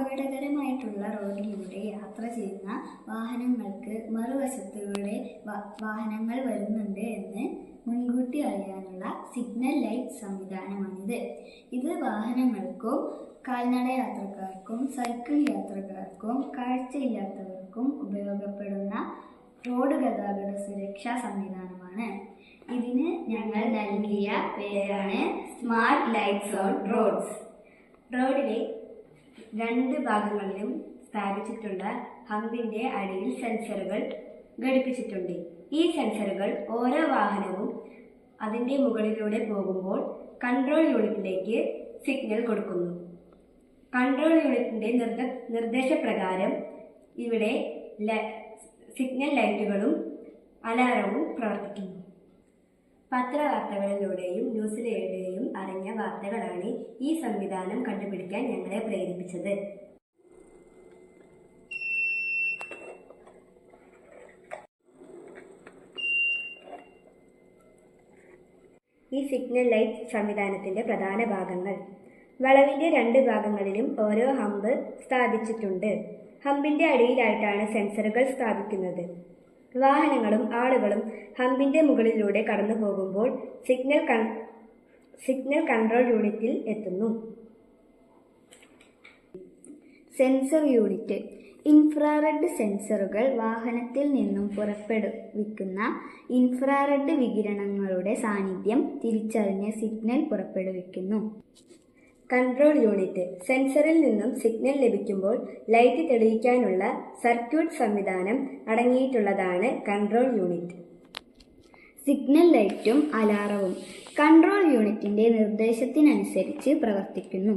അപകടകരമായിട്ടുള്ള റോഡിലൂടെ യാത്ര ചെയ്യുന്ന വാഹനങ്ങൾക്ക് മറുവശത്തൂടെ വാഹനങ്ങൾ വരുന്നുണ്ട് എന്ന് മുൻകൂട്ടി അറിയാനുള്ള സിഗ്നൽ ലൈറ്റ് സംവിധാനമാണിത്. ഇത് വാഹനങ്ങൾക്കും കാൽനട യാത്രക്കാർക്കും സൈക്കിൾ യാത്രക്കാർക്കും കാഴ്ചയില്ലാത്തവർക്കും ഉപയോഗപ്പെടുന്ന റോഡ് ഗതാഗത സുരക്ഷാ സംവിധാനമാണ്. ഇതിന് ഞങ്ങൾ നൽകിയ പേരാണ് സ്മാർട്ട് ലൈറ്റ്സ് ഓൺ റോഡ്സ്. റോഡിലെ രണ്ട് ഭാഗങ്ങളിലും സ്ഥാപിച്ചിട്ടുള്ള ഹമ്പിന്റെ അടിയിൽ സെൻസറുകൾ ഘടിപ്പിച്ചിട്ടുണ്ട്. ഈ സെൻസറുകൾ ഓരോ വാഹനവും അതിന്റെ മുകളിലൂടെ പോകുമ്പോൾ കൺട്രോൾ യൂണിറ്റിലേക്ക് സിഗ്നൽ കൊടുക്കുന്നു. കൺട്രോൾ യൂണിറ്റിന്റെ നിർദ്ദേശപ്രകാരം ഇവിടെ സിഗ്നൽ ലൈറ്റുകളും അലാറവും പ്രവർത്തിക്കുന്നു. പത്രവാർത്തകളിലൂടെയും ന്യൂസിലൂടെയും അറിഞ്ഞ വാർത്തകളാണ് ഈ സംവിധാനം കണ്ടുപിടിക്കാൻ ഞങ്ങളെ പ്രേരിപ്പിച്ചത്. ഈ സിഗ്നൽ ലൈറ്റ് സംവിധാനത്തിന്റെ പ്രധാന ഭാഗങ്ങൾ: വളവിന്റെ രണ്ട് ഭാഗങ്ങളിലും ഓരോ ഹമ്പ് സ്ഥാപിച്ചിട്ടുണ്ട്. ഹമ്പിന്റെ അടിയിലായിട്ടാണ് സെൻസറുകൾ സ്ഥാപിക്കുന്നത്. വാഹനങ്ങളും ആളുകളും ഹമ്പിന്റെ മുകളിലൂടെ കടന്നു പോകുമ്പോൾ സിഗ്നൽ കൺട്രോൾ യൂണിറ്റിൽ എത്തുന്നു. സെൻസർ യൂണിറ്റ്: ഇൻഫ്രാറെഡ് സെൻസറുകൾ വാഹനത്തിൽ നിന്നും പുറപ്പെടുവിക്കുന്ന ഇൻഫ്രാറെഡ് വികിരണങ്ങളുടെ സാന്നിധ്യം തിരിച്ചറിഞ്ഞ് സിഗ്നൽ പുറപ്പെടുവിക്കുന്നു. കൺട്രോൾ യൂണിറ്റ്: സെൻസറിൽ നിന്നും സിഗ്നൽ ലഭിക്കുമ്പോൾ ലൈറ്റ് തെളിയിക്കാനുള്ള സർക്യൂട്ട് സംവിധാനം അടങ്ങിയിട്ടുള്ളതാണ് കൺട്രോൾ യൂണിറ്റ്. സിഗ്നൽ ലൈറ്റും അലാറവും കൺട്രോൾ യൂണിറ്റിന്റെ നിർദ്ദേശത്തിനനുസരിച്ച് പ്രവർത്തിക്കുന്നു.